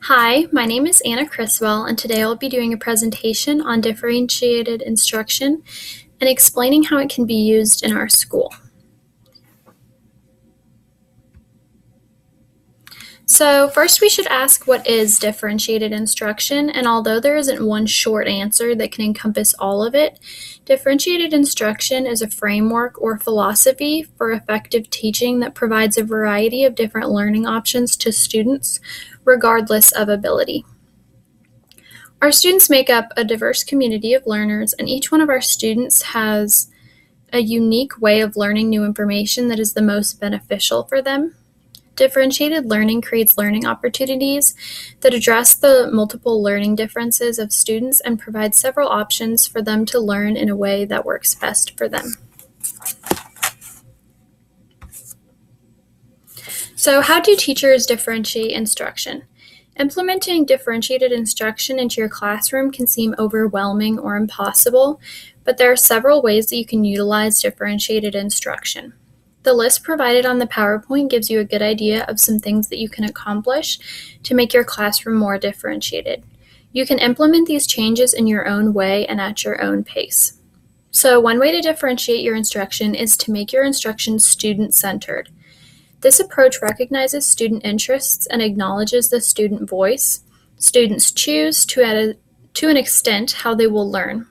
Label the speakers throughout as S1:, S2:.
S1: Hi, my name is Anna Criswell, and today I'll be doing a presentation on differentiated instruction and explaining how it can be used in our school. So first we should ask, what is differentiated instruction? And although there isn't one short answer that can encompass all of it, differentiated instruction is a framework or philosophy for effective teaching that provides a variety of different learning options to students, regardless of ability. Our students make up a diverse community of learners, and each one of our students has a unique way of learning new information that is the most beneficial for them. Differentiated learning creates learning opportunities that address the multiple learning differences of students and provides several options for them to learn in a way that works best for them. So, how do teachers differentiate instruction? Implementing differentiated instruction into your classroom can seem overwhelming or impossible, but there are several ways that you can utilize differentiated instruction. The list provided on the PowerPoint gives you a good idea of some things that you can accomplish to make your classroom more differentiated. You can implement these changes in your own way and at your own pace. So, one way to differentiate your instruction is to make your instruction student-centered. This approach recognizes student interests and acknowledges the student voice. Students choose, to an extent, how they will learn.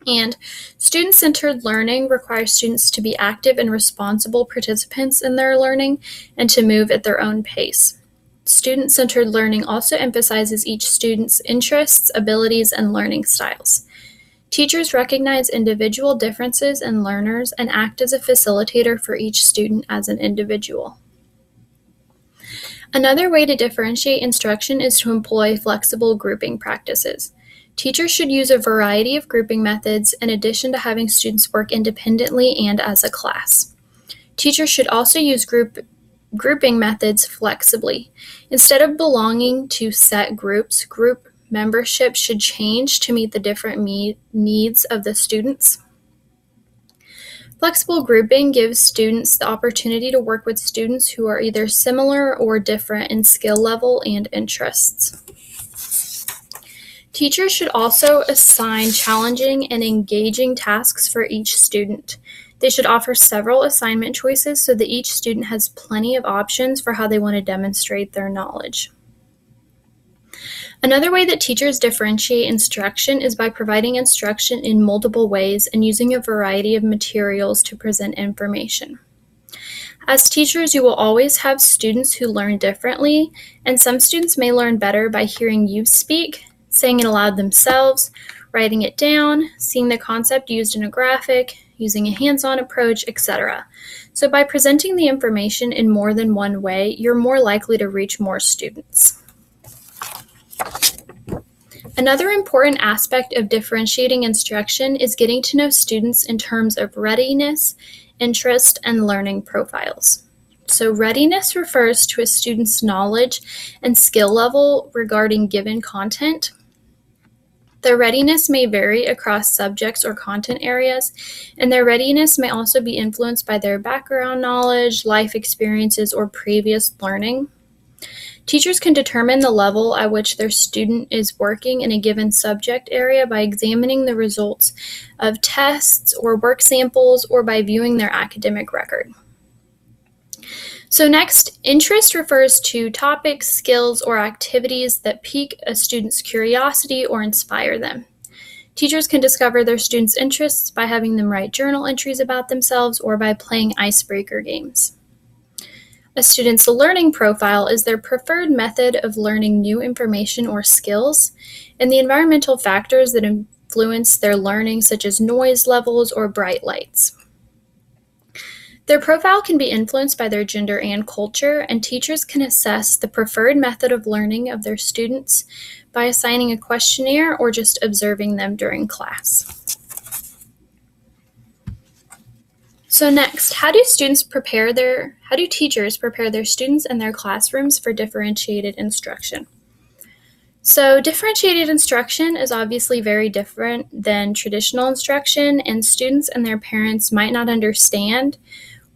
S1: And student-centered learning requires students to be active and responsible participants in their learning and to move at their own pace. Student-centered learning also emphasizes each student's interests, abilities, and learning styles. Teachers recognize individual differences in learners and act as a facilitator for each student as an individual. Another way to differentiate instruction is to employ flexible grouping practices. Teachers should use a variety of grouping methods in addition to having students work independently and as a class. Teachers should also use grouping methods flexibly. Instead of belonging to set groups, group membership should change to meet the different needs of the students. Flexible grouping gives students the opportunity to work with students who are either similar or different in skill level and interests. Teachers should also assign challenging and engaging tasks for each student. They should offer several assignment choices so that each student has plenty of options for how they want to demonstrate their knowledge. Another way that teachers differentiate instruction is by providing instruction in multiple ways and using a variety of materials to present information. As teachers, you will always have students who learn differently, and some students may learn better by hearing you speak, saying it aloud themselves, writing it down, seeing the concept used in a graphic, using a hands-on approach, etc. So by presenting the information in more than one way, you're more likely to reach more students. Another important aspect of differentiating instruction is getting to know students in terms of readiness, interest, and learning profiles. So readiness refers to a student's knowledge and skill level regarding given content. Their readiness may vary across subjects or content areas, and their readiness may also be influenced by their background knowledge, life experiences, or previous learning. Teachers can determine the level at which their student is working in a given subject area by examining the results of tests or work samples or by viewing their academic record. So next, interest refers to topics, skills, or activities that pique a student's curiosity or inspire them. Teachers can discover their students' interests by having them write journal entries about themselves or by playing icebreaker games. A student's learning profile is their preferred method of learning new information or skills, and the environmental factors that influence their learning, such as noise levels or bright lights. Their profile can be influenced by their gender and culture, and teachers can assess the preferred method of learning of their students by assigning a questionnaire or just observing them during class. So next, how do teachers prepare their students and their classrooms for differentiated instruction? So differentiated instruction is obviously very different than traditional instruction, and students and their parents might not understand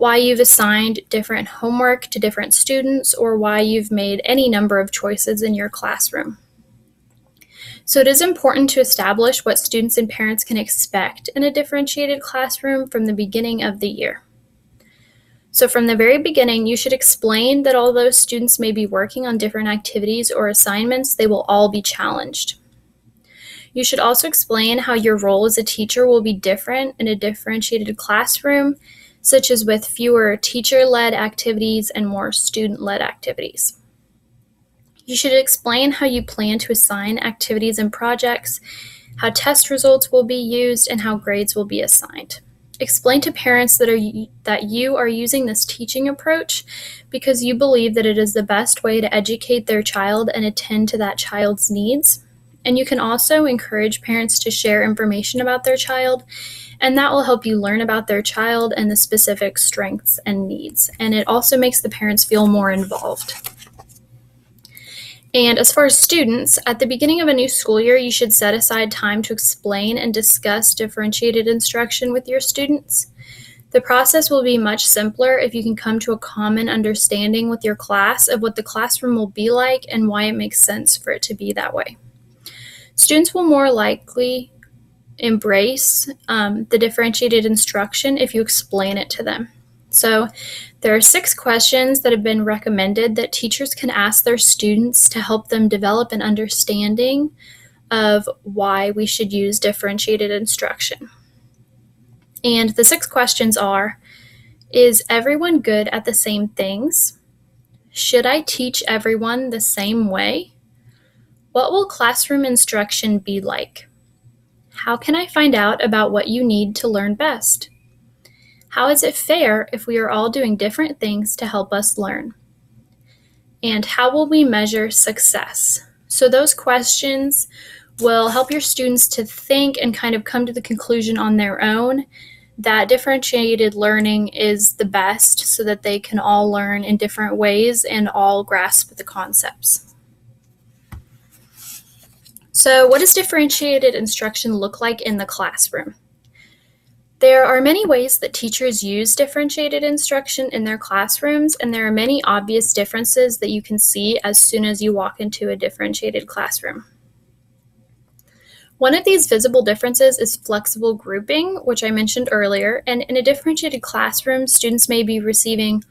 S1: why you've assigned different homework to different students, or why you've made any number of choices in your classroom. So it is important to establish what students and parents can expect in a differentiated classroom from the beginning of the year. So from the very beginning, you should explain that although students may be working on different activities or assignments, they will all be challenged. You should also explain how your role as a teacher will be different in a differentiated classroom, such as with fewer teacher-led activities and more student-led activities. You should explain how you plan to assign activities and projects, how test results will be used, and how grades will be assigned. Explain to parents that you are using this teaching approach because you believe that it is the best way to educate their child and attend to that child's needs. And you can also encourage parents to share information about their child, and that will help you learn about their child and the specific strengths and needs. And it also makes the parents feel more involved. And as far as students, at the beginning of a new school year, you should set aside time to explain and discuss differentiated instruction with your students. The process will be much simpler if you can come to a common understanding with your class of what the classroom will be like and why it makes sense for it to be that way. Students will more likely embrace the differentiated instruction if you explain it to them. So there are 6 questions that have been recommended that teachers can ask their students to help them develop an understanding of why we should use differentiated instruction. And the 6 questions are: is everyone good at the same things? Should I teach everyone the same way? What will classroom instruction be like? How can I find out about what you need to learn best? How is it fair if we are all doing different things to help us learn? And how will we measure success? So those questions will help your students to think and kind of come to the conclusion on their own that differentiated learning is the best so that they can all learn in different ways and all grasp the concepts. So what does differentiated instruction look like in the classroom? There are many ways that teachers use differentiated instruction in their classrooms, and there are many obvious differences that you can see as soon as you walk into a differentiated classroom. One of these visible differences is flexible grouping, which I mentioned earlier, and in a differentiated classroom, students may be receiving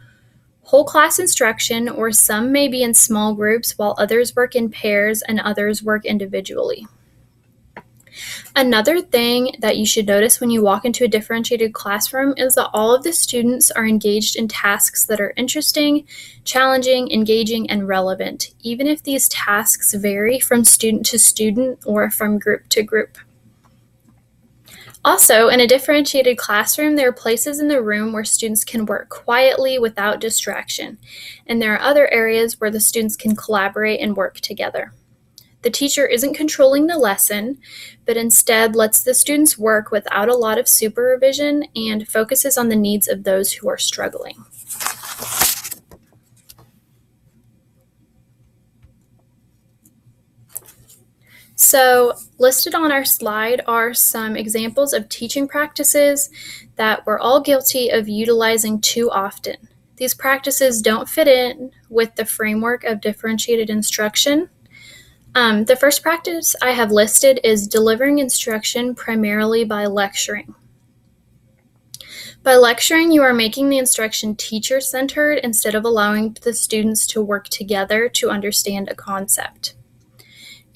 S1: whole class instruction, or some may be in small groups while others work in pairs and others work individually. Another thing that you should notice when you walk into a differentiated classroom is that all of the students are engaged in tasks that are interesting, challenging, engaging, and relevant, even if these tasks vary from student to student or from group to group. Also, in a differentiated classroom, there are places in the room where students can work quietly without distraction, and there are other areas where the students can collaborate and work together. The teacher isn't controlling the lesson, but instead lets the students work without a lot of supervision and focuses on the needs of those who are struggling. So, listed on our slide are some examples of teaching practices that we're all guilty of utilizing too often. These practices don't fit in with the framework of differentiated instruction. The first practice I have listed is delivering instruction primarily by lecturing. By lecturing, you are making the instruction teacher-centered instead of allowing the students to work together to understand a concept.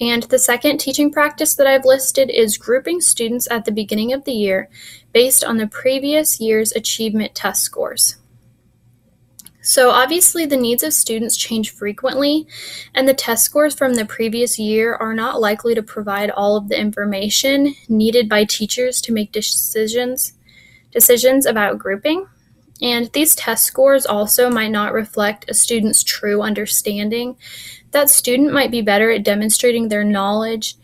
S1: And the second teaching practice that I've listed is grouping students at the beginning of the year based on the previous year's achievement test scores. So obviously the needs of students change frequently, and the test scores from the previous year are not likely to provide all of the information needed by teachers to make decisions about grouping. And these test scores also might not reflect a student's true understanding. That student might be better at demonstrating their knowledge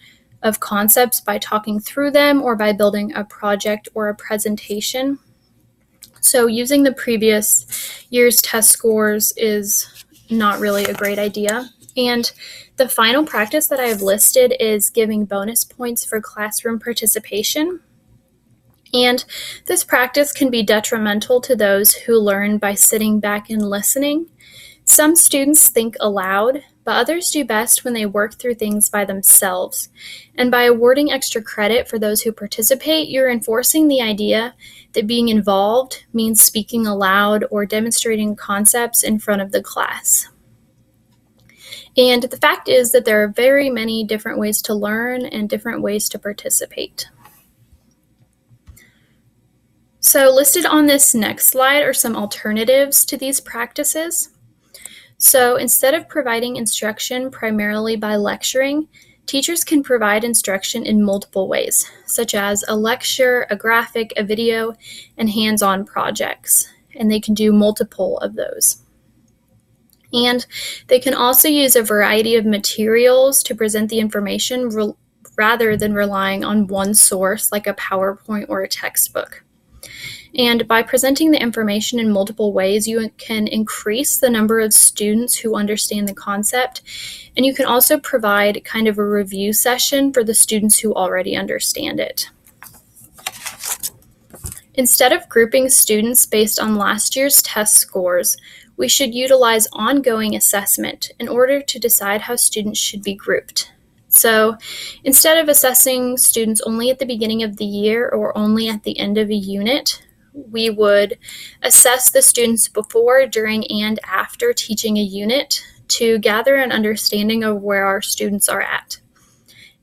S1: of concepts by talking through them or by building a project or a presentation. So using the previous year's test scores is not really a great idea. And the final practice that I have listed is giving bonus points for classroom participation. And this practice can be detrimental to those who learn by sitting back and listening. Some students think aloud, but others do best when they work through things by themselves. And by awarding extra credit for those who participate, you're enforcing the idea that being involved means speaking aloud or demonstrating concepts in front of the class. And the fact is that there are very many different ways to learn and different ways to participate. So listed on this next slide are some alternatives to these practices. So instead of providing instruction primarily by lecturing, teachers can provide instruction in multiple ways, such as a lecture, a graphic, a video, and hands-on projects. And they can do multiple of those. And they can also use a variety of materials to present the information rather than relying on one source like a PowerPoint or a textbook. And by presenting the information in multiple ways, you can increase the number of students who understand the concept, and you can also provide kind of a review session for the students who already understand it. Instead of grouping students based on last year's test scores, we should utilize ongoing assessment in order to decide how students should be grouped. So instead of assessing students only at the beginning of the year or only at the end of a unit, we would assess the students before, during, and after teaching a unit to gather an understanding of where our students are at.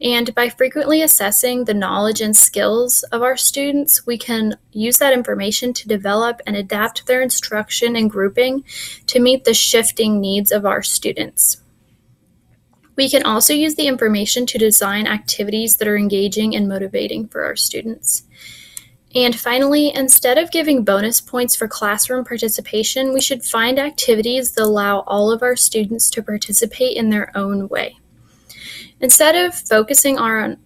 S1: And by frequently assessing the knowledge and skills of our students, we can use that information to develop and adapt their instruction and grouping to meet the shifting needs of our students. We can also use the information to design activities that are engaging and motivating for our students. And finally, instead of giving bonus points for classroom participation, we should find activities that allow all of our students to participate in their own way. Instead of focusing our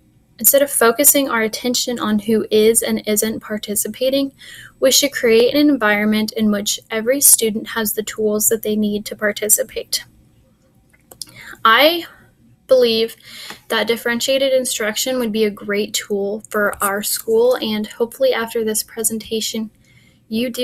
S1: attention on who is and isn't participating, we should create an environment in which every student has the tools that they need to participate. I believe that differentiated instruction would be a great tool for our school, and hopefully after this presentation, you do